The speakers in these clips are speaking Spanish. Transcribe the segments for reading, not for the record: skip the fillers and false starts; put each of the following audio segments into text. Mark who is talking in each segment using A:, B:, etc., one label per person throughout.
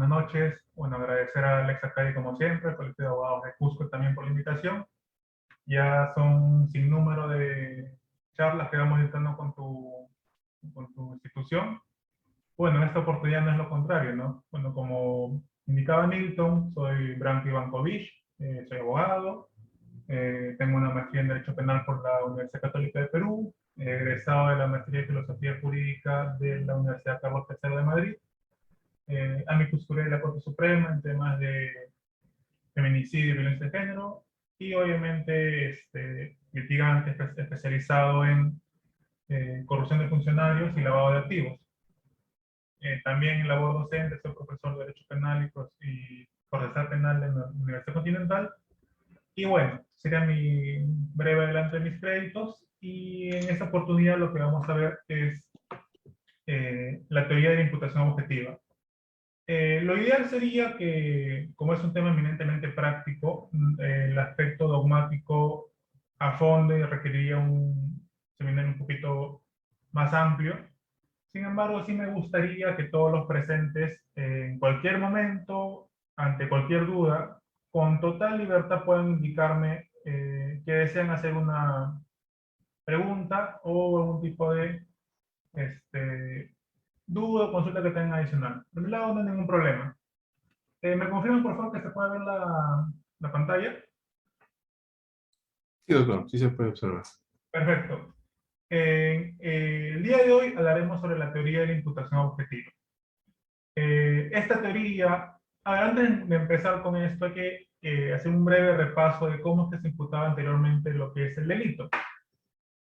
A: buenas noches. Bueno, agradecer a Alexa Cady como siempre, al Colegio de Abogados de Cusco también por la invitación. Ya son un sinnúmero de charlas que vamos dictando con tu institución. Bueno, en esta oportunidad no es lo contrario, ¿no? Bueno, como indicaba Milton, soy Branko Ivankovic, soy abogado, tengo una maestría en Derecho Penal por la Universidad Católica de Perú, egresado de la maestría de Filosofía Jurídica de la Universidad Carlos III de Madrid, amicus curiae de la Corte Suprema en temas de feminicidio y violencia de género, y obviamente litigante especializado en corrupción de funcionarios y lavado de activos. También en labor docente, soy profesor de Derecho Penal y Procesal Penal en la Universidad Continental. Y bueno, sería mi breve adelanto de mis créditos, y en esta oportunidad lo que vamos a ver es la teoría de la imputación objetiva. Lo ideal sería que, como es un tema eminentemente práctico, el aspecto dogmático a fondo y requeriría un seminario un poquito más amplio. Sin embargo, sí me gustaría que todos los presentes, en cualquier momento, ante cualquier duda, con total libertad puedan indicarme que desean hacer una pregunta o algún tipo de duda o consulta que tengan adicional. Por mi lado no hay ningún problema. ¿Me confirman, por favor, que se puede ver la pantalla?
B: Sí, doctor, sí se puede observar.
A: Perfecto. El día de hoy hablaremos sobre la teoría de la imputación objetiva. Esta teoría, antes de empezar con esto, hay que hacer un breve repaso de cómo es que se imputaba anteriormente lo que es el delito.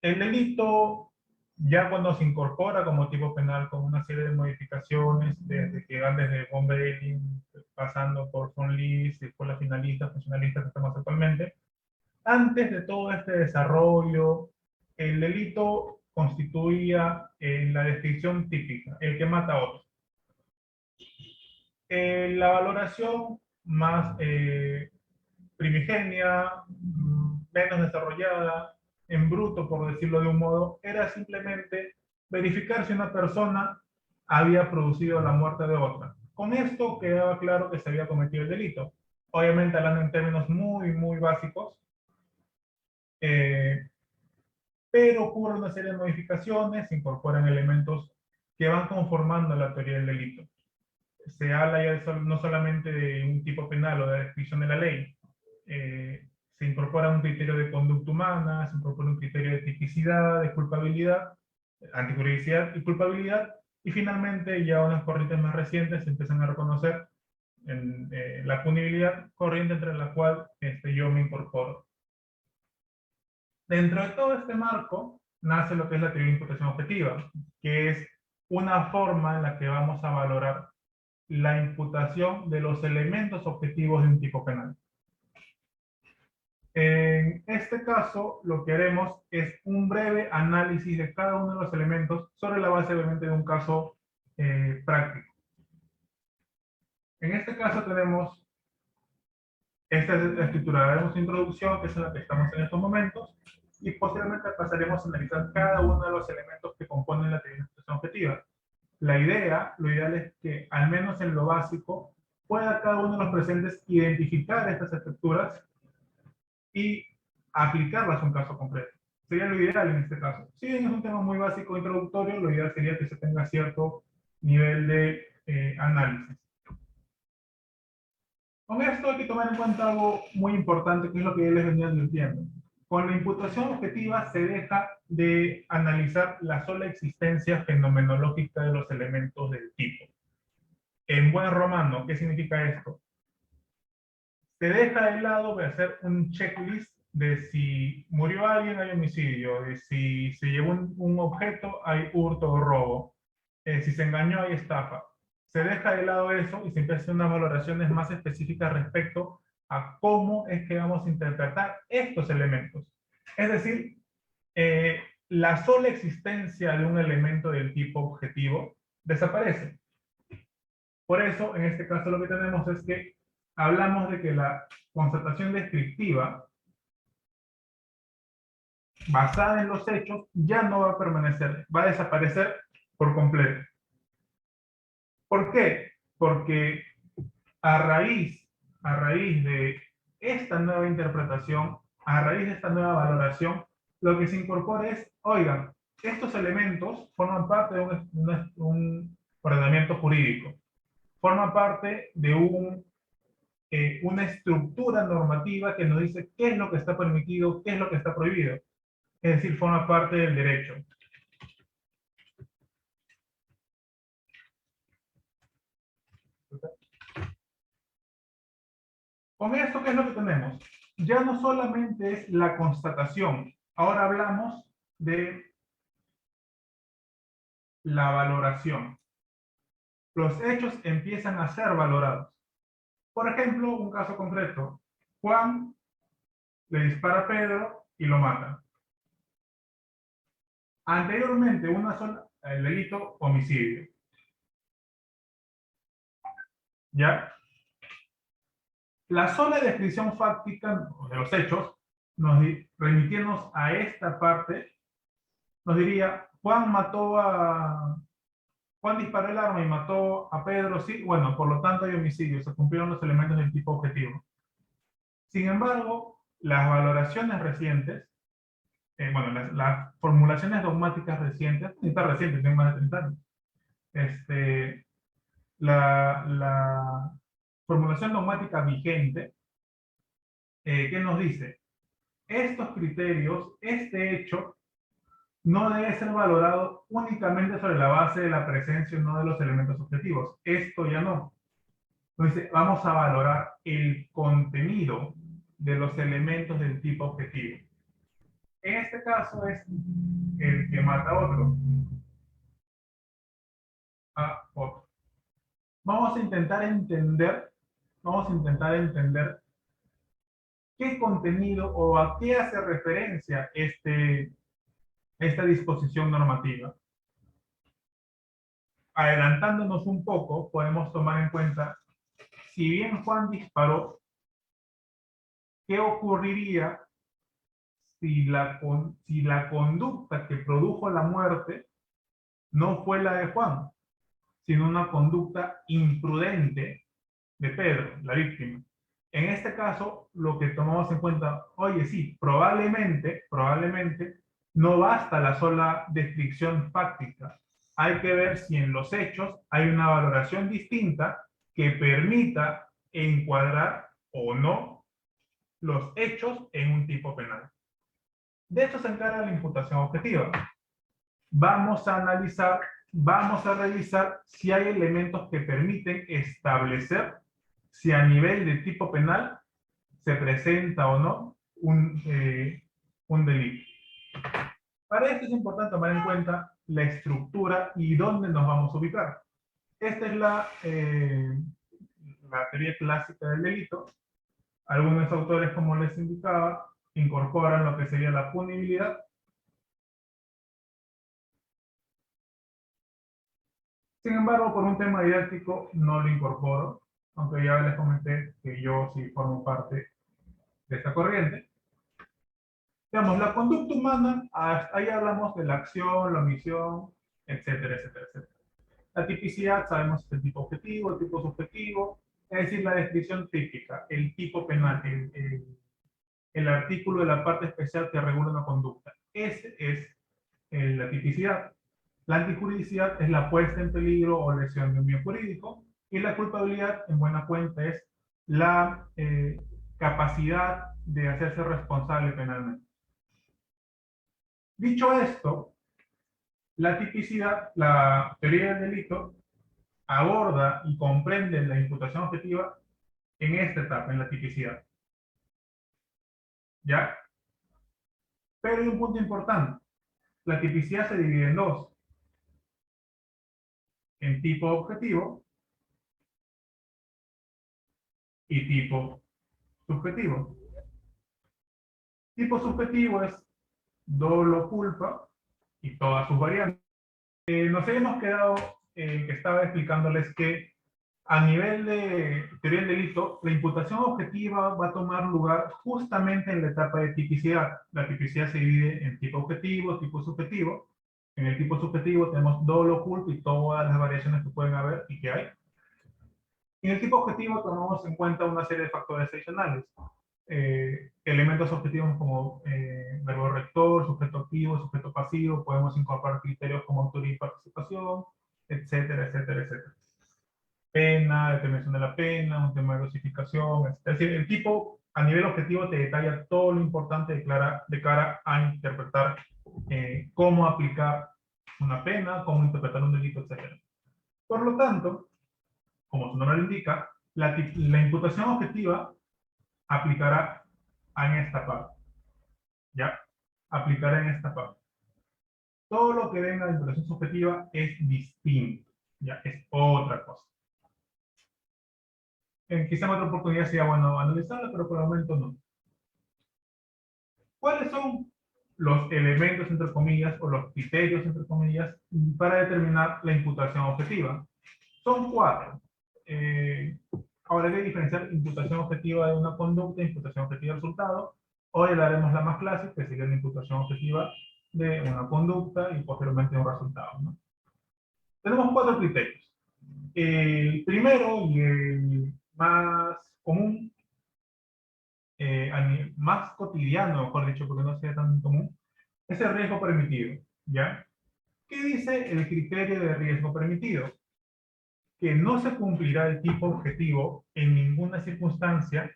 A: El delito, ya cuando se incorpora como tipo penal con una serie de modificaciones, desde que van desde von Behling, pasando por von Lis, después la finalista, funcionalista que estamos actualmente. Antes de todo este desarrollo, el delito constituía la descripción típica, el que mata a otro. La valoración más primigenia, menos desarrollada, en bruto, por decirlo de un modo, era simplemente verificar si una persona había producido la muerte de otra. Con esto quedaba claro que se había cometido el delito. Obviamente hablando en términos muy básicos, pero ocurre una serie de modificaciones, se incorporan elementos que van conformando la teoría del delito. Se habla ya no solamente de un tipo penal o de descripción de la ley, se incorpora un criterio de conducta humana, se incorpora un criterio de tipicidad, de culpabilidad, antijuridicidad y culpabilidad, y finalmente ya unas corrientes más recientes se empiezan a reconocer en la punibilidad, corriente entre la cual yo me incorporo. Dentro de todo este marco nace lo que es la teoría de imputación objetiva, que es una forma en la que vamos a valorar la imputación de los elementos objetivos de un tipo penal. En este caso, lo que haremos es un breve análisis de cada uno de los elementos sobre la base, obviamente, de un caso práctico. En este caso tenemos esta estructura, haremos introducción, que es en la que estamos en estos momentos, y posteriormente pasaremos a analizar cada uno de los elementos que componen la teoría de imputación objetiva. La idea, lo ideal es que, al menos en lo básico, pueda cada uno de los presentes identificar estas estructuras y aplicarlas a un caso concreto. Sería lo ideal en este caso. Si bien es un tema muy básico, introductorio, lo ideal sería que se tenga cierto nivel de análisis. Con esto hay que tomar en cuenta algo muy importante, que es lo que ya les venía advirtiendo. Con la imputación objetiva se deja de analizar la sola existencia fenomenológica de los elementos del tipo. En buen romano, ¿qué significa esto? Se deja de lado de hacer un checklist de si murió alguien, hay homicidio, de si se llevó un objeto, hay hurto o robo, si se engañó, hay estafa. Se deja de lado eso y se empieza a hacer unas valoraciones más específicas respecto a cómo es que vamos a interpretar estos elementos. Es decir, la sola existencia de un elemento del tipo objetivo desaparece. Por eso, en este caso lo que tenemos es que hablamos de que la constatación descriptiva basada en los hechos ya no va a permanecer, va a desaparecer por completo. ¿Por qué? Porque A raíz de esta nueva interpretación, a raíz de esta nueva valoración, lo que se incorpora es, oigan, estos elementos forman parte de un ordenamiento jurídico, forman parte de una estructura normativa que nos dice qué es lo que está permitido, qué es lo que está prohibido. Es decir, forma parte del derecho. Con esto, ¿qué es lo que tenemos? Ya no solamente es la constatación, ahora hablamos de la valoración. Los hechos empiezan a ser valorados. Por ejemplo, un caso concreto. Juan le dispara a Pedro y lo mata. Anteriormente, el delito homicidio. ¿Ya? La sola descripción fáctica de los hechos, remitiéndonos a esta parte, nos diría, Juan disparó el arma y mató a Pedro, sí, bueno, por lo tanto hay homicidio, se cumplieron los elementos del tipo objetivo. Sin embargo, las valoraciones recientes, bueno, las formulaciones dogmáticas recientes, ni tan recientes, tienen más de 30 años, la formulación dogmática vigente, ¿qué nos dice? Estos criterios, este hecho, no debe ser valorado únicamente sobre la base de la presencia o no de los elementos objetivos. Esto ya no. Entonces, vamos a valorar el contenido de los elementos del tipo objetivo. En este caso es el que mata a otro. A otro. Vamos a intentar entender qué contenido o a qué hace referencia esta disposición normativa. Adelantándonos un poco, podemos tomar en cuenta, si bien Juan disparó, ¿qué ocurriría si la conducta que produjo la muerte no fue la de Juan, sino una conducta imprudente de Pedro, la víctima? En este caso, lo que tomamos en cuenta, oye, sí, probablemente no basta la sola descripción fáctica. Hay que ver si en los hechos hay una valoración distinta que permita encuadrar o no los hechos en un tipo penal. De esto se encarga la imputación objetiva. Vamos a analizar, vamos a revisar si hay elementos que permiten establecer si a nivel de tipo penal se presenta o no un delito. Para esto es importante tomar en cuenta la estructura y dónde nos vamos a ubicar. Esta es la teoría clásica del delito. Algunos autores, como les indicaba, incorporan lo que sería la punibilidad. Sin embargo, por un tema didáctico no lo incorporo, aunque ya les comenté que yo sí formo parte de esta corriente. Digamos, la conducta humana, ahí hablamos de la acción, la omisión, etcétera, etcétera, etcétera. La tipicidad, sabemos el tipo objetivo, el tipo subjetivo, es decir, la descripción típica, el tipo penal, el artículo de la parte especial que regula una conducta. Ese es la tipicidad. La antijuridicidad es la puesta en peligro o lesión de un bien jurídico, y la culpabilidad, en buena cuenta, es la capacidad de hacerse responsable penalmente. Dicho esto, la tipicidad, la teoría del delito, aborda y comprende la imputación objetiva en esta etapa, en la tipicidad. ¿Ya? Pero hay un punto importante. La tipicidad se divide en dos. En tipo objetivo y tipo subjetivo. Tipo subjetivo es dolo, culpa y todas sus variantes. Nos hemos quedado que estaba explicándoles que a nivel de teoría del delito, la imputación objetiva va a tomar lugar justamente en la etapa de tipicidad. La tipicidad se divide en tipo objetivo, tipo subjetivo. En el tipo subjetivo tenemos dolo, culpa y todas las variaciones que pueden haber y que hay. En el tipo objetivo tomamos en cuenta una serie de factores adicionales. Elementos objetivos como verbo rector, sujeto activo, sujeto pasivo, podemos incorporar criterios como autoría y participación, etcétera, etcétera, etcétera. Pena, determinación de la pena, un tema de dosificación, etc. Es decir, el tipo a nivel objetivo te detalla todo lo importante de cara a interpretar cómo aplicar una pena, cómo interpretar un delito, etc. Por lo tanto, como su nombre lo indica, la imputación objetiva aplicará en esta parte, ¿ya? Aplicará en esta parte. Todo lo que venga de imputación subjetiva es distinto, ¿ya? Es otra cosa. Quizá en otra oportunidad sería bueno analizarla, pero por el momento no. ¿Cuáles son los elementos, entre comillas, o los criterios, entre comillas, para determinar la imputación objetiva? Son 4. Ahora hay que diferenciar imputación objetiva de una conducta, imputación objetiva de resultado. Hoy le daremos la más clásica, que sería la imputación objetiva de una conducta y posteriormente un resultado, ¿no? Tenemos 4 criterios. El primero y el más común, más cotidiano, mejor dicho, porque no sea tan común, es el riesgo permitido, ¿ya? ¿Qué dice el criterio de riesgo permitido? Que no se cumplirá el tipo objetivo en ninguna circunstancia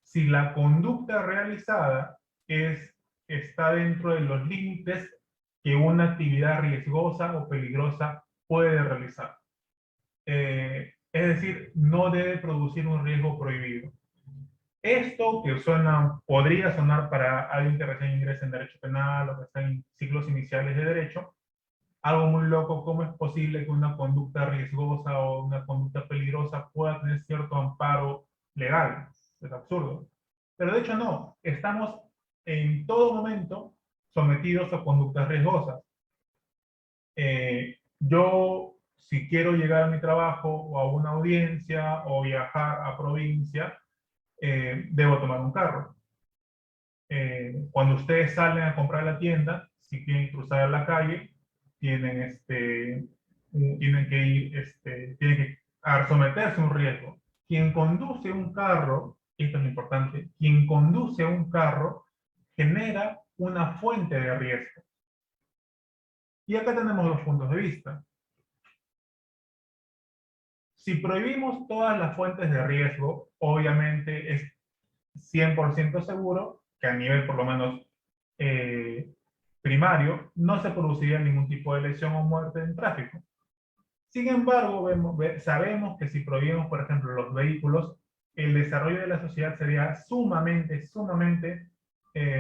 A: si la conducta realizada está dentro de los límites que una actividad riesgosa o peligrosa puede realizar. Es decir, no debe producir un riesgo prohibido. Esto que podría sonar para alguien que recién ingresa en derecho penal o que está en ciclos iniciales de derecho, algo muy loco. ¿Cómo es posible que una conducta riesgosa o una conducta peligrosa pueda tener cierto amparo legal? Es absurdo. Pero de hecho no, estamos en todo momento sometidos a conductas riesgosas. Yo, si quiero llegar a mi trabajo o a una audiencia o viajar a provincia, debo tomar un carro. Cuando ustedes salen a comprar la tienda, si quieren cruzar la calle, tienen que ir, tienen que someterse a un riesgo. Quien conduce un carro, esto es lo importante, quien conduce un carro genera una fuente de riesgo. Y acá tenemos dos puntos de vista. Si prohibimos todas las fuentes de riesgo, obviamente es 100% seguro que a nivel por lo menos primario no se produciría ningún tipo de lesión o muerte en tráfico. Sin embargo, sabemos que si prohibimos, por ejemplo, los vehículos, el desarrollo de la sociedad sería sumamente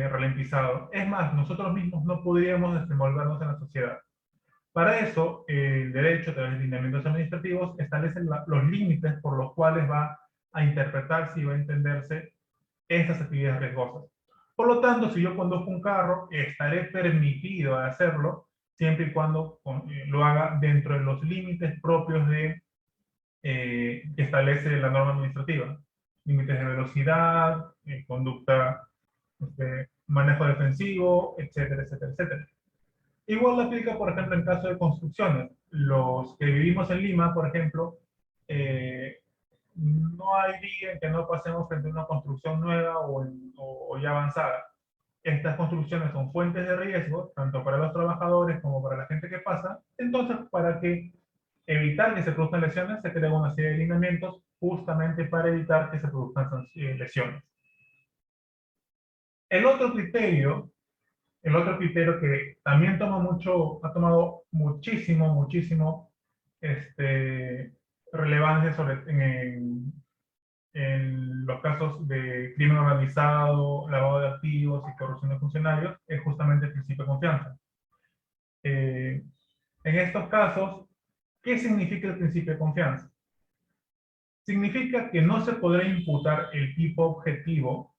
A: ralentizado. Es más, nosotros mismos no podríamos desenvolvernos en la sociedad. Para eso, el derecho, a través de lineamientos administrativos, establece los límites por los cuales va a interpretarse y va a entenderse estas actividades riesgosas. Por lo tanto, si yo conduzco un carro, estaré permitido hacerlo siempre y cuando lo haga dentro de los límites propios que establece la norma administrativa. Límites de velocidad, conducta, manejo defensivo, etcétera, etcétera, etcétera. Igual aplica, por ejemplo, en caso de construcciones. Los que vivimos en Lima, por ejemplo, no hay día en que no pasemos frente a una construcción nueva o ya avanzada. Estas construcciones son fuentes de riesgo, tanto para los trabajadores como para la gente que pasa. Entonces, para evitar que se produzcan lesiones, se crea una serie de lineamientos justamente para evitar que se produzcan lesiones. El otro criterio que también ha tomado muchísimo relevancia en los casos de crimen organizado, lavado de activos y corrupción de funcionarios, es justamente el principio de confianza. En estos casos, ¿qué significa el principio de confianza? Significa que no se podrá imputar el tipo objetivo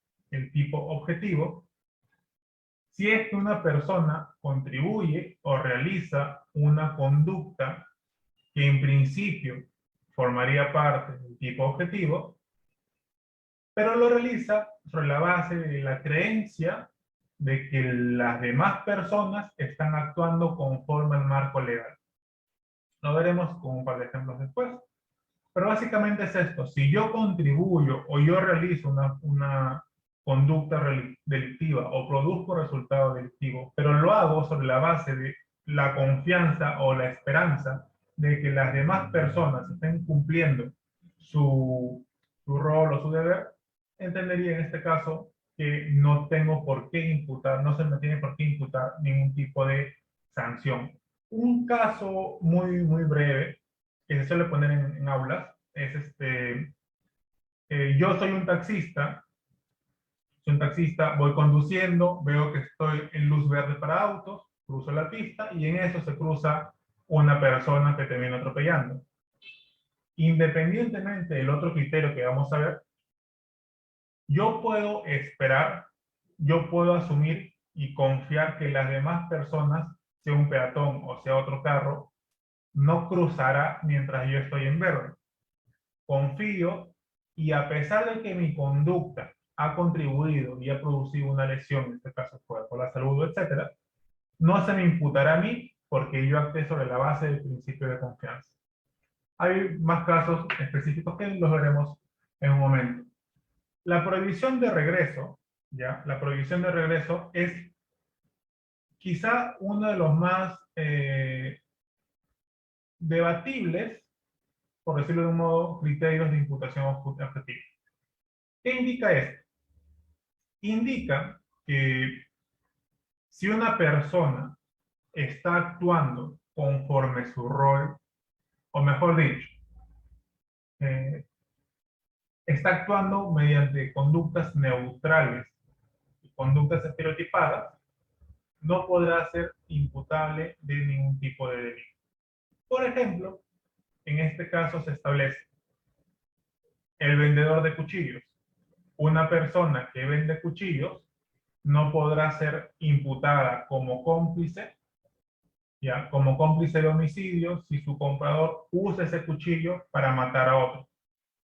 A: si es que una persona contribuye o realiza una conducta que en principio formaría parte del tipo objetivo, pero lo realiza sobre la base de la creencia de que las demás personas están actuando conforme al marco legal. Lo veremos con un par de ejemplos después. Pero básicamente es esto: si yo contribuyo o yo realizo una conducta delictiva o produzco resultado delictivo, pero lo hago sobre la base de la confianza o la esperanza de que las demás personas estén cumpliendo su rol o su deber, entendería en este caso que no tengo por qué imputar, no se me tiene por qué imputar ningún tipo de sanción. Un caso muy breve que se suele poner en aulas es yo soy un taxista, voy conduciendo, veo que estoy en luz verde para autos, cruzo la pista y en eso se cruza una persona que te viene atropellando. Independientemente del otro criterio que vamos a ver, yo puedo esperar, yo puedo asumir y confiar que las demás personas, sea un peatón o sea otro carro, no cruzará mientras yo estoy en verde. Confío y a pesar de que mi conducta ha contribuido y ha producido una lesión, en este caso fue por la salud, etcétera, no se me imputará a mí porque yo actué sobre la base del principio de confianza. Hay más casos específicos que los veremos en un momento. La prohibición de regreso, ¿ya? La prohibición de regreso es quizá uno de los más debatibles, por decirlo de un modo, criterios de imputación objetiva. ¿Qué indica esto? Indica que si una persona está actuando conforme su rol, o mejor dicho, eh, está actuando mediante conductas neutrales y conductas estereotipadas, no podrá ser imputable de ningún tipo de delito. Por ejemplo, en este caso se establece el vendedor de cuchillos. Una persona que vende cuchillos no podrá ser imputada como cómplice, ya, como cómplice de homicidio si su comprador usa ese cuchillo para matar a otro.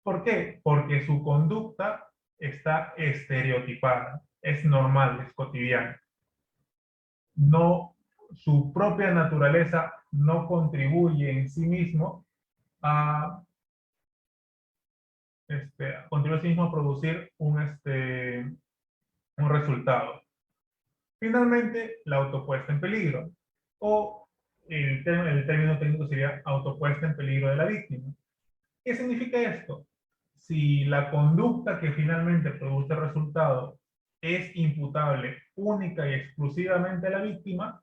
A: ¿Por qué? Porque su conducta está estereotipada, es normal, es cotidiana. No, su propia naturaleza no contribuye en sí mismo a, contribuye en sí mismo a producir un resultado. Finalmente, la autopuesta en peligro, o el término técnico sería autopuesta en peligro de la víctima. ¿Qué significa esto? Si la conducta que finalmente produce el resultado es imputable única y exclusivamente a la víctima,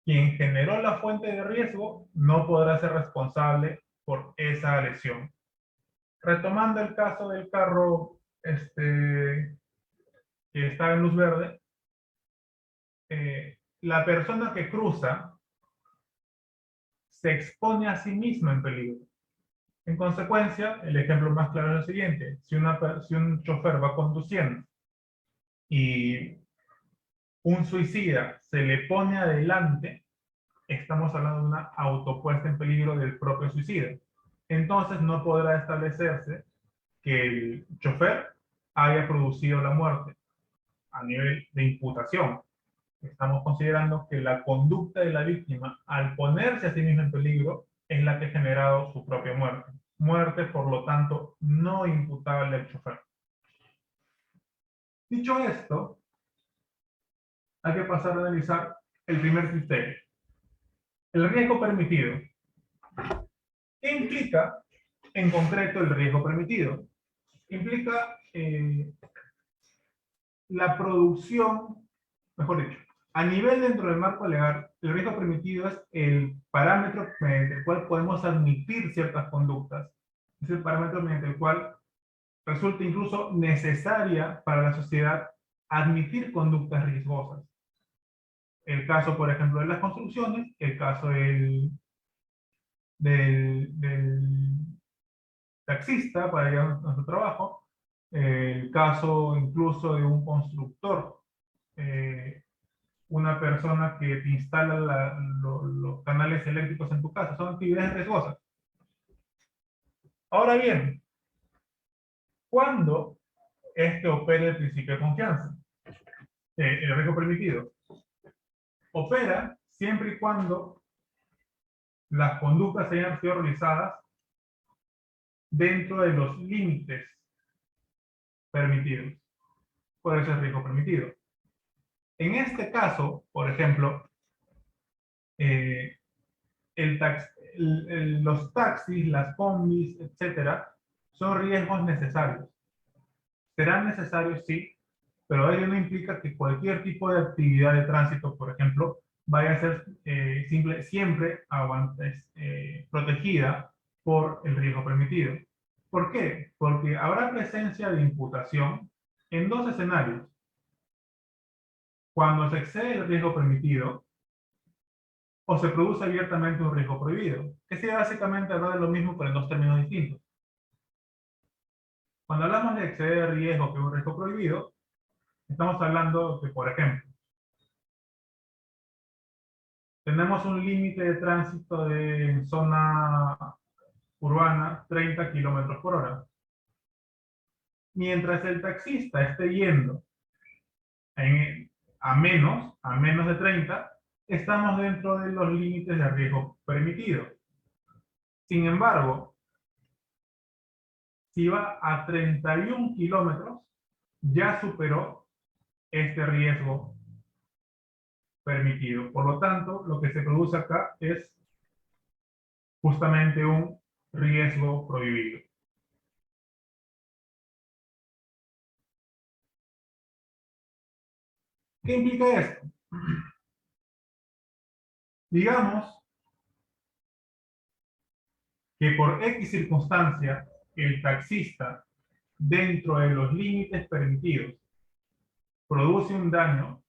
A: quien generó la fuente de riesgo no podrá ser responsable por esa lesión. Retomando el caso del carro que está en luz verde, la persona que cruza se expone a sí misma en peligro. En consecuencia, el ejemplo más claro es el siguiente: si un chofer va conduciendo y un suicida se le pone adelante, estamos hablando de una autopuesta en peligro del propio suicida. Entonces no podrá establecerse que el chofer haya producido la muerte a nivel de imputación. Estamos considerando que la conducta de la víctima, al ponerse a sí misma en peligro, es la que ha generado su propia muerte. Muerte, por lo tanto, no imputable al chofer. Dicho esto, hay que pasar a analizar el primer criterio: el riesgo permitido. ¿Qué implica en concreto el riesgo permitido? Implica la producción, mejor dicho, a nivel dentro del marco legal, el riesgo permitido es el parámetro mediante el cual podemos admitir ciertas conductas. Es el parámetro mediante el cual resulta incluso necesaria para la sociedad admitir conductas riesgosas. El caso, por ejemplo, de las construcciones, el caso del taxista para ir a nuestro trabajo, el caso incluso de un constructor, una persona que te instala los canales eléctricos en tu casa. Son actividades riesgosas. Ahora bien, ¿cuándo es que opera el principio de confianza? El riesgo permitido opera siempre y cuando las conductas hayan sido realizadas dentro de los límites permitidos. Por eso es riesgo permitido. En este caso, por ejemplo, los taxis, las combis, etcétera, son riesgos necesarios. Serán necesarios, sí, pero ello no implica que cualquier tipo de actividad de tránsito, por ejemplo, vaya a ser siempre protegida por el riesgo permitido. ¿Por qué? Porque habrá presencia de imputación en dos escenarios. Cuando se excede el riesgo permitido o se produce abiertamente un riesgo prohibido, que sería básicamente hablar de lo mismo pero en dos términos distintos. Cuando hablamos de exceder el riesgo que es un riesgo prohibido, estamos hablando de, por ejemplo, tenemos un límite de tránsito de zona urbana 30 kilómetros por hora. Mientras el taxista esté yendo a menos de 30, estamos dentro de los límites de riesgo permitido. Sin embargo, si va a 31 kilómetros, ya superó este riesgo permitido. Por lo tanto, lo que se produce acá es justamente un riesgo prohibido. ¿Qué implica esto? Digamos que por X circunstancia, el taxista, dentro de los límites permitidos, produce un daño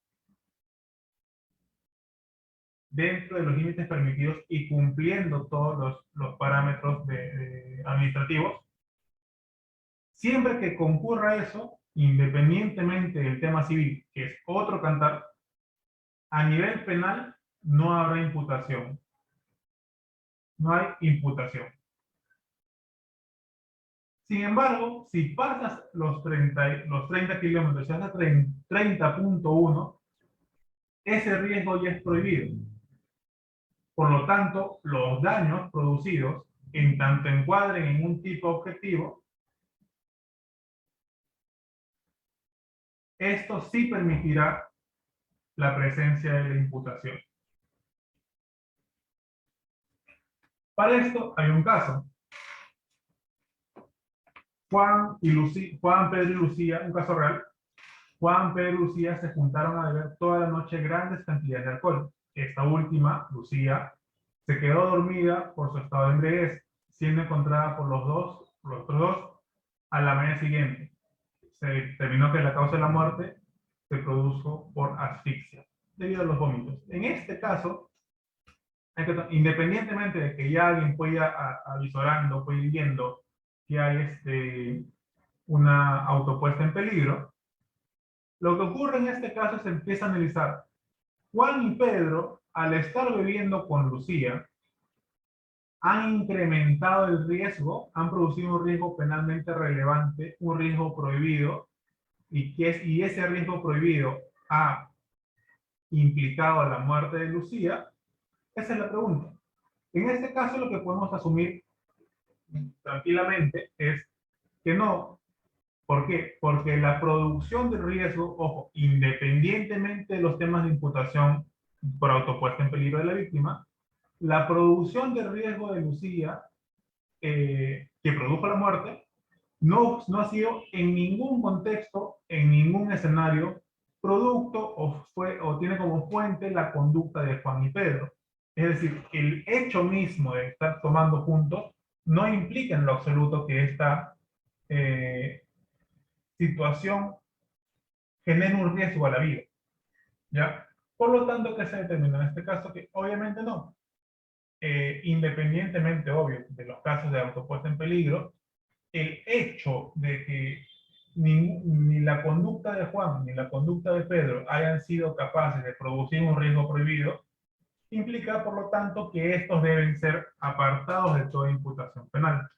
A: dentro de los límites permitidos y cumpliendo todos los parámetros administrativos. Siempre que concurra eso, independientemente del tema civil, que es otro cantar, a nivel penal no habrá imputación. No hay imputación. Sin embargo, si pasas los 30 kilómetros, ya hasta 30.1, ese riesgo ya es prohibido. Por lo tanto, los daños producidos, en tanto encuadren en un tipo objetivo, esto sí permitirá la presencia de la imputación. Para esto hay un caso. Juan, Pedro y Lucía, un caso real. Juan, Pedro y Lucía se juntaron a beber toda la noche grandes cantidades de alcohol. Esta última, Lucía, se quedó dormida por su estado de embriaguez, siendo encontrada por los otros dos, a la mañana siguiente. Se determinó que la causa de la muerte se produjo por asfixia, debido a los vómitos. En este caso, independientemente de que ya alguien pueda avisorando, pueda ir viendo que hay una autopuesta en peligro, lo que ocurre en este caso es que se empieza a analizar. Juan y Pedro, al estar bebiendo con Lucía, han incrementado el riesgo, han producido un riesgo penalmente relevante, un riesgo prohibido, y ese riesgo prohibido ha implicado la muerte de Lucía. Esa es la pregunta. En este caso, lo que podemos asumir tranquilamente es que no. ¿Por qué? Porque la producción de riesgo, ojo, independientemente de los temas de imputación por autopuesta en peligro de la víctima, la producción de riesgo de Lucía que produjo la muerte no ha sido en ningún contexto, en ningún escenario, producto o tiene como fuente la conducta de Juan y Pedro. Es decir, el hecho mismo de estar tomando juntos no implica en lo absoluto que esta situación genere un riesgo a la vida. ¿Ya? Por lo tanto, ¿qué se determina en este caso? Que obviamente no. Independientemente, obvio, de los casos de autopuesta en peligro, el hecho de que ni la conducta de Juan ni la conducta de Pedro hayan sido capaces de producir un riesgo prohibido, implica, por lo tanto, que estos deben ser apartados de toda imputación penal.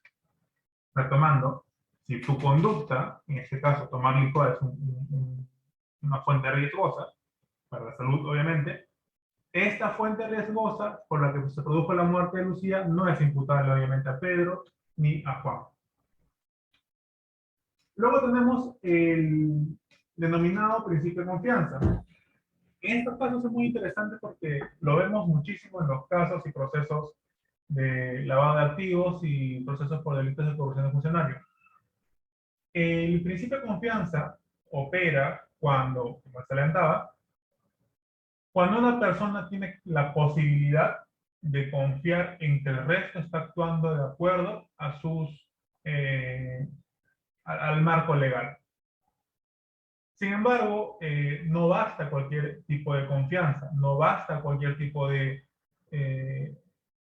A: Retomando, si tu conducta, en este caso tomar licor es una fuente riesgosa, para la salud obviamente, esta fuente riesgosa por la que se produjo la muerte de Lucía no es imputable obviamente a Pedro ni a Juan. Luego tenemos el denominado principio de confianza. En estos casos es muy interesante porque lo vemos muchísimo en los casos y procesos de lavado de activos y procesos por delitos de corrupción de funcionarios. El principio de confianza opera cuando, como se le andaba, cuando una persona tiene la posibilidad de confiar en que el resto está actuando de acuerdo a al marco legal. Sin embargo, no basta cualquier tipo de confianza, no basta cualquier tipo de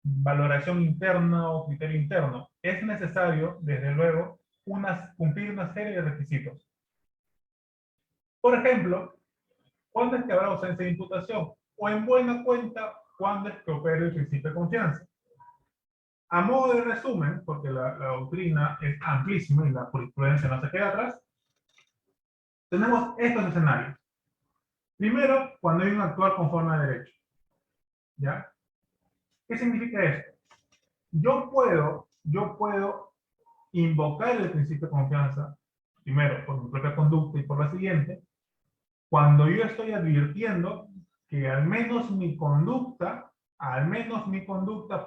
A: valoración interna o criterio interno. Es necesario, desde luego, cumplir una serie de requisitos. Por ejemplo, ¿cuándo es que habrá ausencia de imputación? O en buena cuenta, ¿cuándo es que opera el principio de confianza? A modo de resumen, porque la doctrina es amplísima y la jurisprudencia no se queda atrás, tenemos estos escenarios. Primero, cuando hay un actuar conforme a derecho. ¿Ya? ¿Qué significa esto? Yo puedo invocar el principio de confianza, primero por mi propia conducta y por la siguiente, cuando yo estoy advirtiendo que al menos mi conducta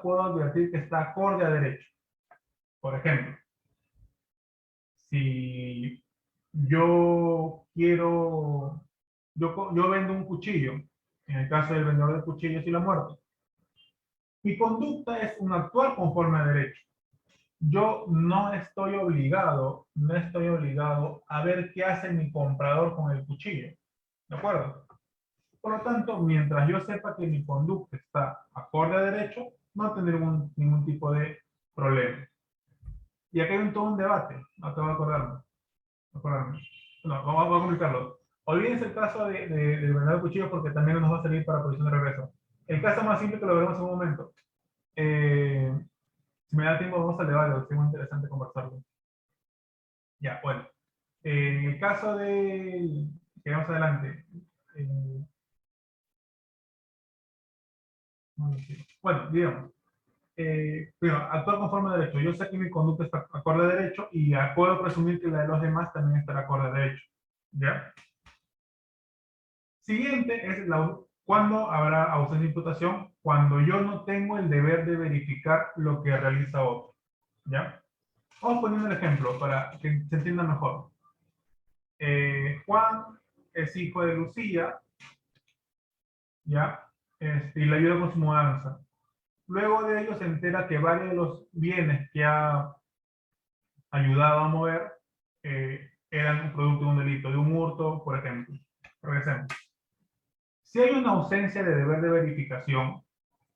A: puedo advertir que está acorde a derecho. Por ejemplo, si yo quiero, yo vendo un cuchillo, en el caso del vendedor de cuchillos y la muerte, mi conducta es un actuar conforme a derecho. Yo no estoy obligado a ver qué hace mi comprador con el cuchillo. ¿De acuerdo? Por lo tanto, mientras yo sepa que mi conducta está acorde a derecho, no tendré ningún tipo de problema. Y aquí hay todo un debate, acabo de acordarme. No, vamos a complicarlo. Olvídense el caso del vendedor de cuchillos porque también nos va a servir para posición de regreso. El caso más simple que lo veremos en un momento. Si me da tiempo, vamos al debate, es muy interesante conversarlo. Ya, bueno. En el caso de... que vamos adelante. Bueno, digamos. Primero, actuar conforme a derecho. Yo sé que mi conducta está acorde a derecho y puedo presumir que la de los demás también estará acorde a derecho. ¿Ya? Siguiente es cuando habrá ausencia de imputación, cuando yo no tengo el deber de verificar lo que realiza otro. ¿Ya? Vamos poniendo el ejemplo para que se entienda mejor. Juan es hijo de Lucía, ¿ya? Y le ayuda con su mudanza. Luego de ello se entera que varios de los bienes que ha ayudado a mover eran un producto de un delito, de un hurto, por ejemplo. Regresemos. Si hay una ausencia de deber de verificación,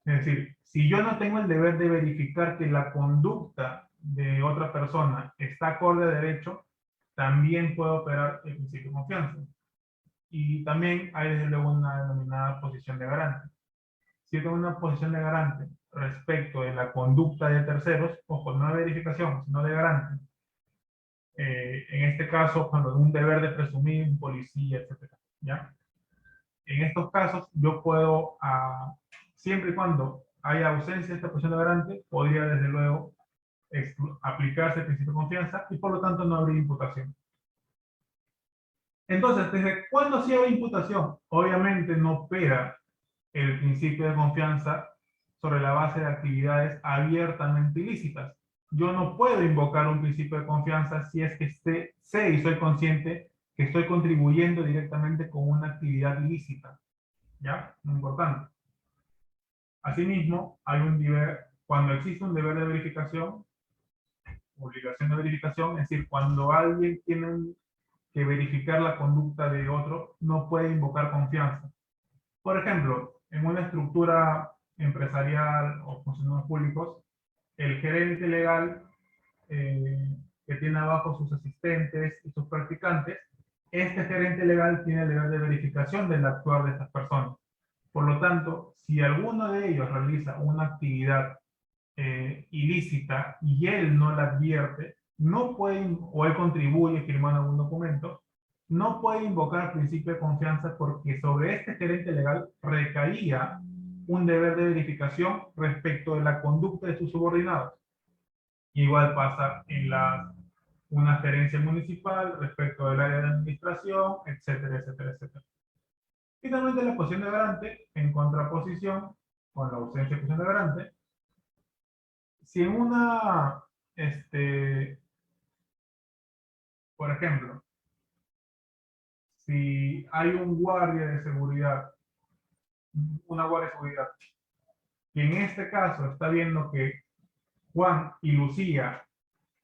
A: es decir, si yo no tengo el deber de verificar que la conducta de otra persona está acorde a derecho, también puedo operar el principio de confianza. Y también hay desde luego una denominada posición de garante. Si yo tengo una posición de garante respecto de la conducta de terceros, ojo, no de verificación, sino de garante, en este caso, cuando un deber de presumir, un policía, etc. ¿Ya? En estos casos, yo puedo, siempre y cuando haya ausencia de esta posición de garante, podría desde luego aplicarse el principio de confianza y por lo tanto no habría imputación. Entonces, ¿desde cuándo sí hay imputación? Obviamente no opera el principio de confianza sobre la base de actividades abiertamente ilícitas. Yo no puedo invocar un principio de confianza si es que sé y soy consciente que estoy contribuyendo directamente con una actividad ilícita. ¿Ya? Muy importante. Asimismo, cuando existe un deber de verificación, obligación de verificación, es decir, cuando alguien tiene que verificar la conducta de otro, no puede invocar confianza. Por ejemplo, en una estructura empresarial o funcionarios públicos, el gerente legal que tiene abajo sus asistentes y sus practicantes, este gerente legal tiene el deber de verificación del actuar de estas personas. Por lo tanto, si alguno de ellos realiza una actividad ilícita y él no la advierte, no puede, o él contribuye firmando algún documento, no puede invocar principio de confianza porque sobre este gerente legal recaía un deber de verificación respecto de la conducta de sus subordinados. Igual pasa una gerencia municipal respecto del área de administración, etcétera, etcétera, etcétera. Finalmente, la posición de garante, en contraposición con la ausencia de posición de garante, si en una, por ejemplo, si hay un guardia de seguridad, una guardia de seguridad, que en este caso está viendo que Juan y Lucía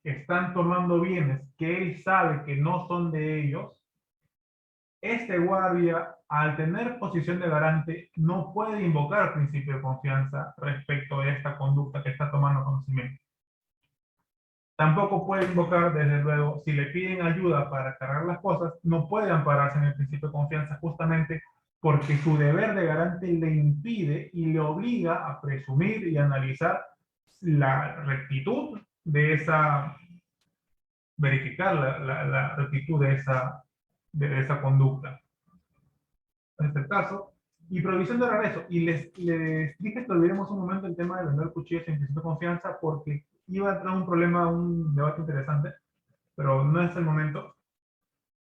A: están tomando bienes que él sabe que no son de ellos, este guardia, al tener posición de garante, no puede invocar principio de confianza respecto de esta conducta que está tomando conocimiento. Tampoco puede invocar, desde luego, si le piden ayuda para cargar las cosas, no puede ampararse en el principio de confianza justamente porque su deber de garante le impide y le obliga a presumir y analizar la rectitud de esa, verificar la rectitud de esa conducta. En este caso, y provisión de regreso. Y les dije que olvidemos un momento el tema de vender cuchillos en principio de confianza porque iba a entrar un problema, un debate interesante, pero no es el momento.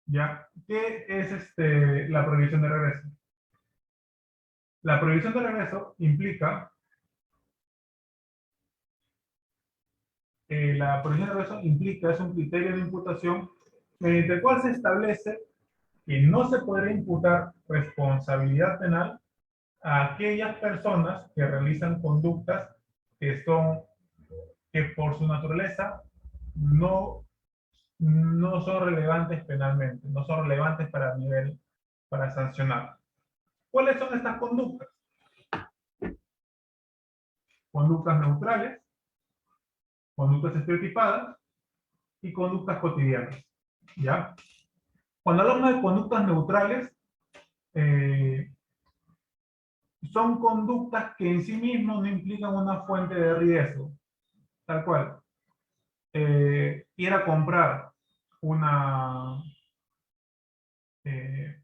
A: ¿Ya? ¿Qué es la prohibición de regreso? La prohibición de regreso implica, la prohibición de regreso implica, es un criterio de imputación mediante el cual se establece que no se podrá imputar responsabilidad penal a aquellas personas que realizan conductas que por su naturaleza no son relevantes penalmente, no son relevantes para sancionar. ¿Cuáles son estas conductas? Conductas neutrales, conductas estereotipadas y conductas cotidianas. ¿Ya? Cuando hablamos de conductas neutrales, son conductas que en sí mismas no implican una fuente de riesgo. Tal cual. Ir a comprar eh,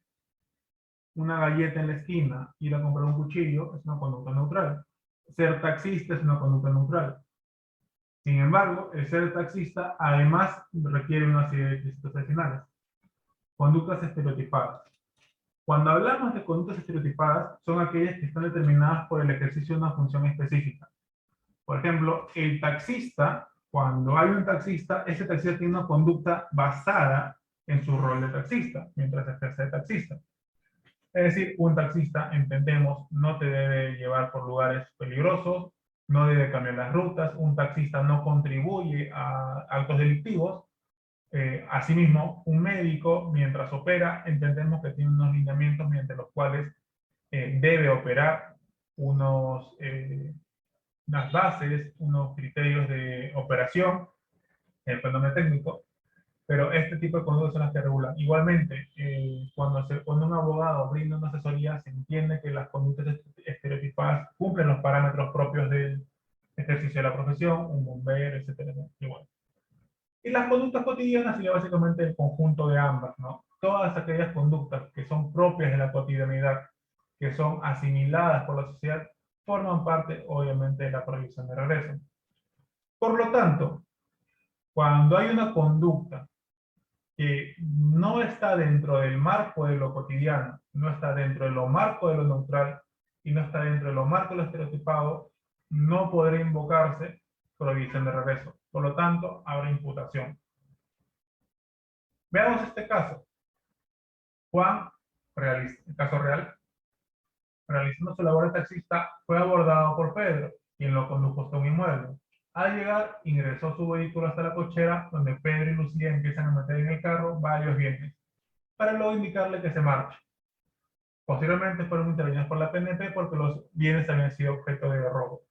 A: una galleta en la esquina, ir a comprar un cuchillo, es una conducta neutral. Ser taxista es una conducta neutral. Sin embargo, el ser taxista además requiere una serie de requisitos adicionales. Conductas estereotipadas. Cuando hablamos de conductas estereotipadas, son aquellas que están determinadas por el ejercicio de una función específica. Por ejemplo, el taxista, cuando hay un taxista, ese taxista tiene una conducta basada en su rol de taxista, mientras ejerce de taxista. Es decir, un taxista, entendemos, no te debe llevar por lugares peligrosos, no debe cambiar las rutas, un taxista no contribuye a actos delictivos. Asimismo, un médico, mientras opera, entendemos que tiene unos lineamientos mediante los cuales debe operar unas bases, unos criterios de operación, el fenómeno técnico, pero este tipo de conductas son las que regulan. Igualmente, cuando un abogado brinda una asesoría, se entiende que las conductas estereotipadas cumplen los parámetros propios del ejercicio de la profesión, un bombero, etcétera. Igual. Y las conductas cotidianas sería básicamente el conjunto de ambas, ¿no? Todas aquellas conductas que son propias de la cotidianidad, que son asimiladas por la sociedad, forman parte, obviamente, de la prohibición de regreso. Por lo tanto, cuando hay una conducta que no está dentro del marco de lo cotidiano, no está dentro de lo marco de lo neutral y no está dentro de lo marco de lo estereotipado, no podrá invocarse prohibición de regreso. Por lo tanto, habrá imputación. Veamos este caso. Juan, el caso real, realizando su labor de taxista, fue abordado por Pedro, quien lo condujo hasta un inmueble. Al llegar, ingresó su vehículo hasta la cochera, donde Pedro y Lucía empiezan a meter en el carro varios bienes, para luego indicarle que se marche. Posteriormente fueron intervenidos por la PNP porque los bienes habían sido objeto de robo.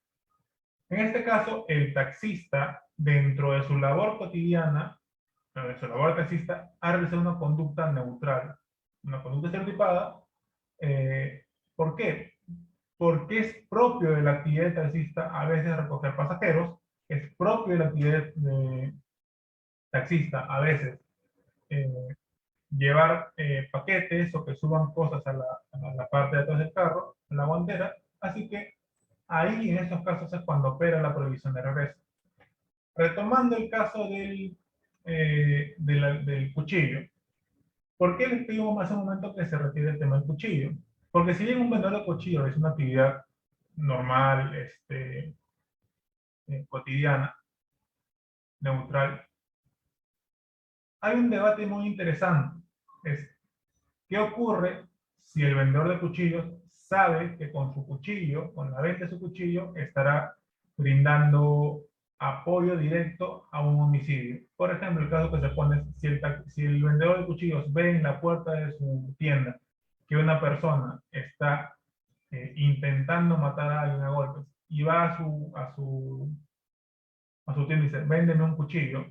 A: En este caso, el taxista, dentro de su labor cotidiana, de su labor de taxista, ha realizado una conducta neutral, una conducta estereotipada. ¿Por qué? Porque es propio de la actividad de taxista a veces recoger pasajeros, es propio de la actividad de taxista a veces llevar paquetes o que suban cosas a la parte de atrás del carro, a la guantera, así que ahí en esos casos es cuando opera la prohibición de regreso. Retomando el caso del del cuchillo. ¿Por qué les pedimos hace un momento que se retire el tema del cuchillo? Porque si bien un vendedor de cuchillo es una actividad normal, cotidiana, neutral, hay un debate muy interesante. Es, ¿qué ocurre si el vendedor de cuchillos sabe que con su cuchillo, con la venta de su cuchillo, estará brindando apoyo directo a un homicidio? Por ejemplo, el caso que se pone, si el vendedor de cuchillos ve en la puerta de su tienda que una persona está intentando matar a alguien a golpes y va a su tienda y dice, véndeme un cuchillo,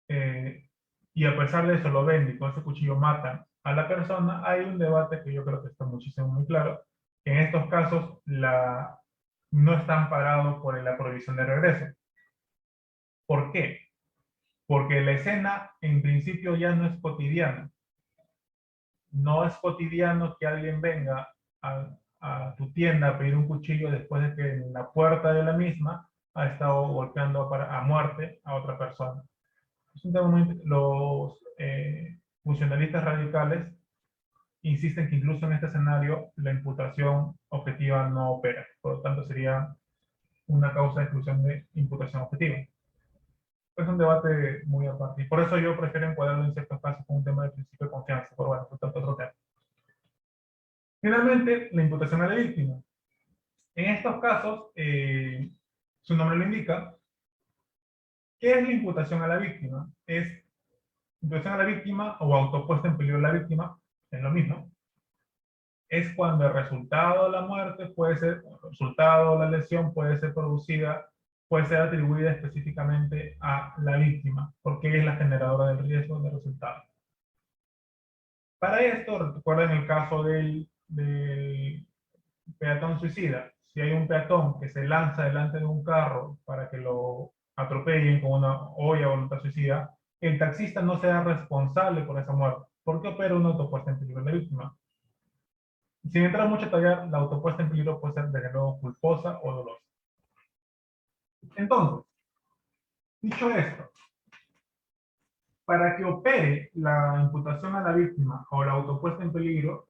A: y a pesar de eso lo vende y con ese cuchillo mata a la persona, hay un debate que yo creo que está muchísimo muy claro, que en estos casos no está amparado por la prohibición de regreso. ¿Por qué? Porque la escena en principio ya no es cotidiana. No es cotidiano que alguien venga a tu tienda a pedir un cuchillo después de que en la puerta de la misma ha estado golpeando a muerte a otra persona. Es un tema los funcionalistas radicales insisten que incluso en este escenario la imputación objetiva no opera. Por lo tanto, sería una causa de exclusión de imputación objetiva. Es un debate muy aparte. Y por eso yo prefiero encuadrarlo en ciertos casos con un tema de principio de confianza. Pero bueno, por tanto, otro tema. Finalmente, la imputación a la víctima. En estos casos, su nombre lo indica. ¿Qué es la imputación a la víctima? Es imputación a la víctima o autopuesta en peligro a la víctima, es lo mismo. Es cuando el resultado de la muerte puede ser, el resultado de la lesión puede ser producida, puede ser atribuida específicamente a la víctima, porque ella es la generadora del riesgo del resultado. Para esto, recuerden el caso del peatón suicida. Si hay un peatón que se lanza delante de un carro para que lo atropellen con una olla o voluntad suicida, el taxista no será responsable por esa muerte, porque opera una autopuesta en peligro de la víctima. Sin entrar mucho detalle, la autopuesta en peligro puede ser desde luego culposa o dolosa. Entonces, dicho esto, para que opere la imputación a la víctima o la autopuesta en peligro,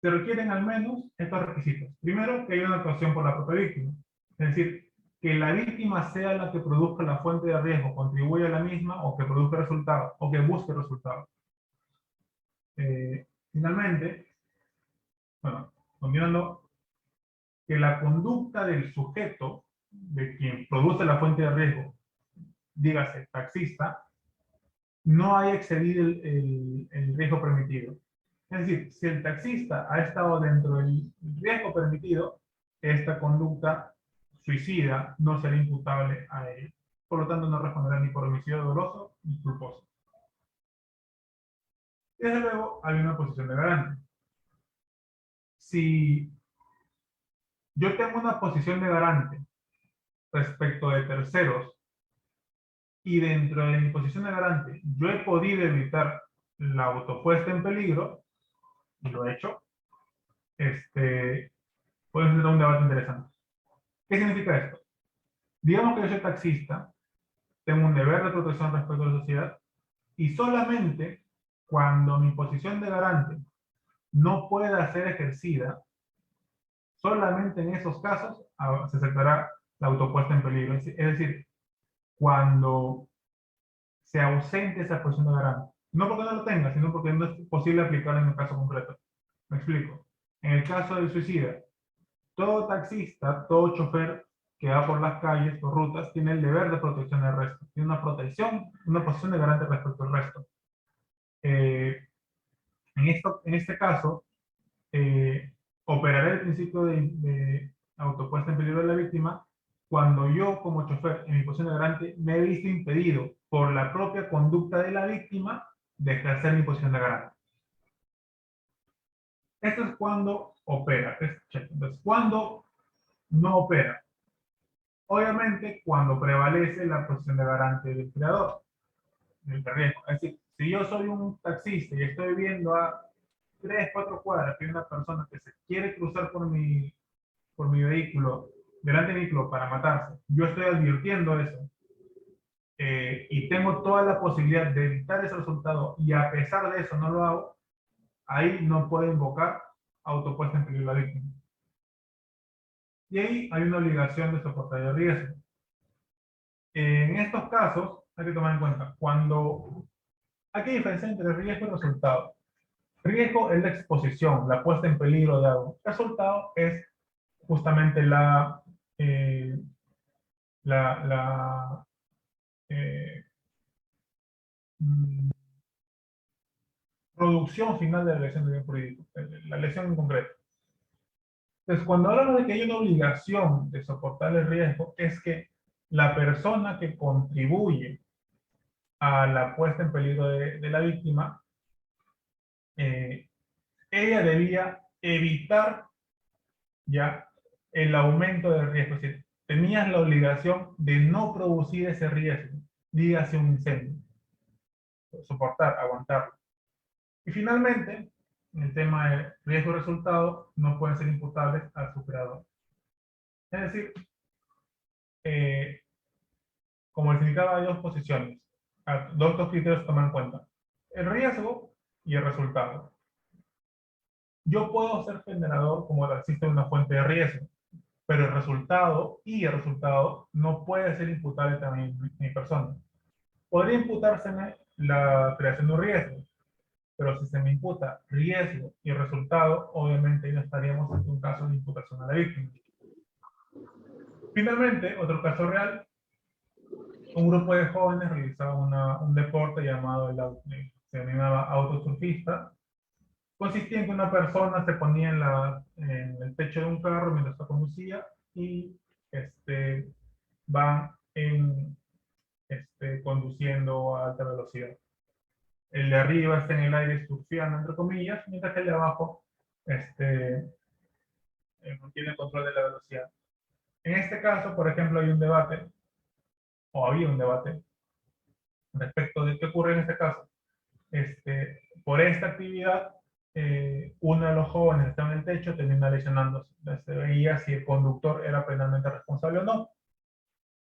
A: se requieren al menos estos requisitos. Primero, que haya una actuación por la propia víctima. Es decir, que la víctima sea la que produzca la fuente de riesgo, contribuya a la misma o que produzca resultados o que busque resultados. Finalmente, bueno, continuando, que la conducta del sujeto, de quien produce la fuente de riesgo, dígase taxista, no haya excedido el riesgo permitido. Es decir, si el taxista ha estado dentro del riesgo permitido, esta conducta suicida no será imputable a él. Por lo tanto, no responderá ni por homicidio doloso ni culposo. Desde luego, hay una posición de garante. Si yo tengo una posición de garante respecto de terceros y dentro de mi posición de garante yo he podido evitar la autopuesta en peligro, y lo he hecho, puede ser un debate interesante. ¿Qué significa esto? Digamos que yo soy taxista, tengo un deber de protección respecto a la sociedad, y solamente cuando mi posición de garante no pueda ser ejercida, solamente en esos casos se aceptará la autopuesta en peligro. Es decir, cuando se ausente esa posición de garante. No porque no lo tenga, sino porque no es posible aplicarlo en el caso concreto. Me explico. En el caso del suicida, todo taxista, todo chofer que va por las calles o rutas tiene el deber de protección del resto. Tiene una protección, una posición de garante respecto al resto. En este caso, operaré el principio de autopuesta en peligro de la víctima cuando yo, como chofer, en mi posición de garante, me he visto impedido por la propia conducta de la víctima de ejercer mi posición de garante. Esto es cuando opera. Entonces, ¿cuándo no opera? Obviamente, cuando prevalece la posición de garante del creador, del riesgo. Es decir, si yo soy un taxista y estoy viendo a 3, 4 cuadras que hay una persona que se quiere cruzar por mi vehículo, delante del vehículo para matarse, yo estoy advirtiendo eso, y tengo toda la posibilidad de evitar ese resultado y a pesar de eso no lo hago, ahí no puedo invocar autopuesta en peligro de la víctima. Y ahí hay una obligación de soportar el riesgo. En estos casos, hay que tomar en cuenta, cuando hay que diferenciar entre riesgo y resultado. Riesgo es la exposición, la puesta en peligro de algo. Resultado es justamente eh, la eh, mm, producción final de la lesión de bien jurídico, la lesión en concreto. Entonces, cuando hablamos de que hay una obligación de soportar el riesgo, es que la persona que contribuye a la puesta en peligro de la víctima, eh, ella debía evitar ya el aumento del riesgo. Es decir, tenías la obligación de no producir ese riesgo, dígase un incendio, soportar, aguantarlo. Y finalmente, en el tema de riesgo y resultado, no pueden ser imputables al su creador. Es decir, eh, como les indicaba, hay dos posiciones, dos criterios que toman en cuenta: el riesgo y el resultado. Yo puedo ser generador como existe una fuente de riesgo, pero el resultado no puede ser imputable también en mi persona. Podría imputárseme la creación de un riesgo, pero si se me imputa riesgo y resultado, obviamente no estaríamos ante un caso de imputación a la víctima. Finalmente, otro caso real: un grupo de jóvenes realizaba un deporte llamado, se denominaba autosurfista. Consistía en que una persona se ponía en el techo de un carro mientras se conducía y van conduciendo a alta velocidad. El de arriba está en el aire surfeando, entre comillas, mientras que el de abajo mantiene el control de la velocidad. En este caso, por ejemplo, hay un debate, o había un debate, respecto de qué ocurre en este caso. Por esta actividad, uno de los jóvenes que estaba en el techo termina lesionándose. Se veía si el conductor era plenamente responsable o no.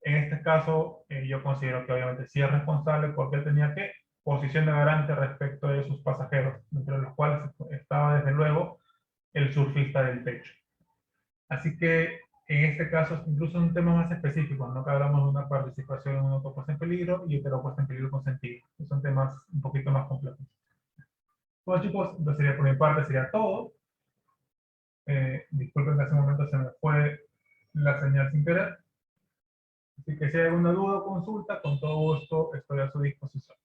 A: En este caso, yo considero que obviamente sí es responsable porque él tenía que posición de garante respecto de sus pasajeros, entre los cuales estaba desde luego el surfista del techo. Así que en este caso, incluso un tema más específico, no que hablamos de una participación en una autopuesta en peligro y heteropuesta en peligro consentida. Son temas un poquito más complejos. Bueno, chicos, entonces sería por mi parte, sería todo. Disculpen que hace un momento se me fue la señal sin querer. Así que si hay alguna duda o consulta, con todo gusto estoy a su disposición.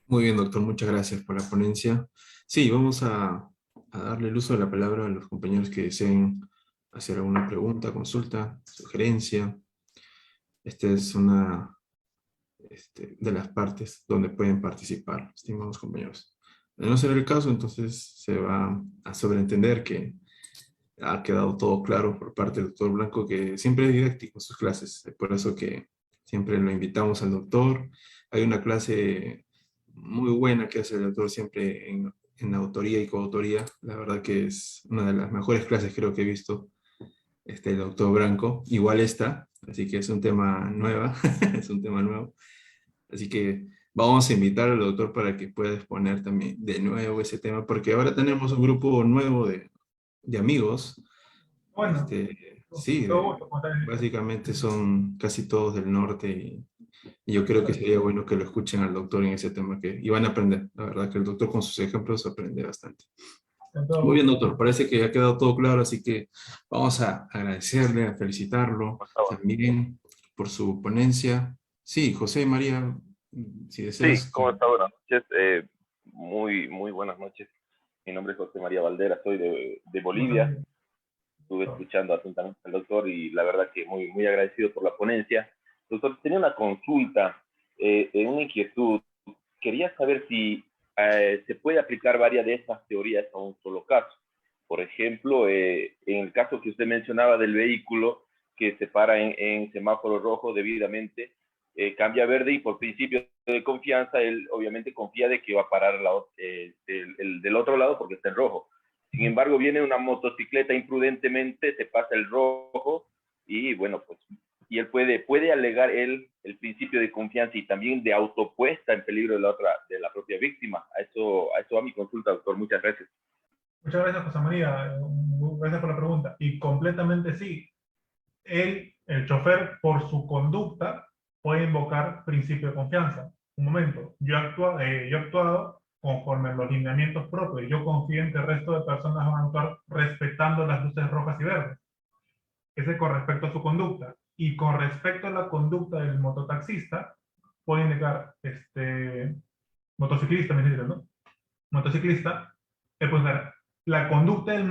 B: Muy bien, doctor, muchas gracias por la ponencia. Sí, vamos a darle el uso de la palabra a los compañeros que deseen hacer alguna pregunta, consulta, sugerencia. Esta es una de las partes donde pueden participar, estimados compañeros. De no ser el caso, entonces se va a sobreentender que ha quedado todo claro por parte del doctor Blanco, que siempre es didáctico en sus clases. Es por eso que siempre lo invitamos al doctor. Hay una clase muy buena que hace el doctor siempre en autoría y coautoría. La verdad que es una de las mejores clases creo que he visto el doctor Blanco. Igual esta, así que es un tema nuevo, es un tema nuevo. Así que vamos a invitar al doctor para que pueda exponer también de nuevo ese tema, porque ahora tenemos un grupo nuevo de amigos.
A: Bueno,
B: Sí,
A: todo gusto, como te dije.
B: básicamente son casi todos del norte y yo creo que sería bueno que lo escuchen al doctor en ese tema y van a aprender. La verdad que el doctor con sus ejemplos aprende bastante.
A: Con todo
B: Muy bien,
A: gusto.
B: doctor, parece que ya ha quedado todo claro, así que vamos a agradecerle, a felicitarlo
C: Por favor.
B: también por su ponencia. Sí, José María, si
C: Sí,
B: deseas.
C: ¿cómo está? Buenas noches. Muy buenas noches. Mi nombre es José María Valdera, soy de Bolivia. Estuve escuchando atentamente al doctor y la verdad que muy agradecido por la ponencia. Doctor, tenía una consulta, una inquietud. Quería saber si se puede aplicar varias de estas teorías a un solo caso. Por ejemplo, en el caso que usted mencionaba del vehículo que se para en semáforo rojo debidamente, cambia a verde y por principio de confianza, él obviamente confía de que va a parar el del otro lado porque está en rojo. Sin embargo, viene una motocicleta imprudentemente, se pasa el rojo y bueno, pues y él puede alegar el principio de confianza y también de autopuesta en peligro de la propia víctima. A eso va mi consulta, doctor. Muchas gracias.
A: Muchas gracias, José María. Gracias por la pregunta. Y completamente sí. El chofer, por su conducta, puede invocar principio de confianza. Un momento, yo he actuado conforme a los lineamientos propios. Yo confío en que el resto de personas van a actuar respetando las luces rojas y verdes. Ese con respecto a su conducta. Y con respecto a la conducta del mototaxista, puede indicar, motociclista, me dice, ¿no? Motociclista, pues la conducta del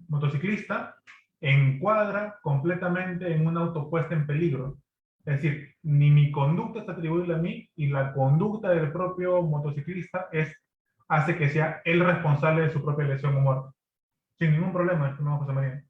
A: motociclista encuadra completamente en una autopuesta en peligro. Es decir, ni mi conducta es atribuible a mí y la conducta del propio motociclista hace que sea él responsable de su propia lesión o muerte. Sin ningún problema, estimado José María.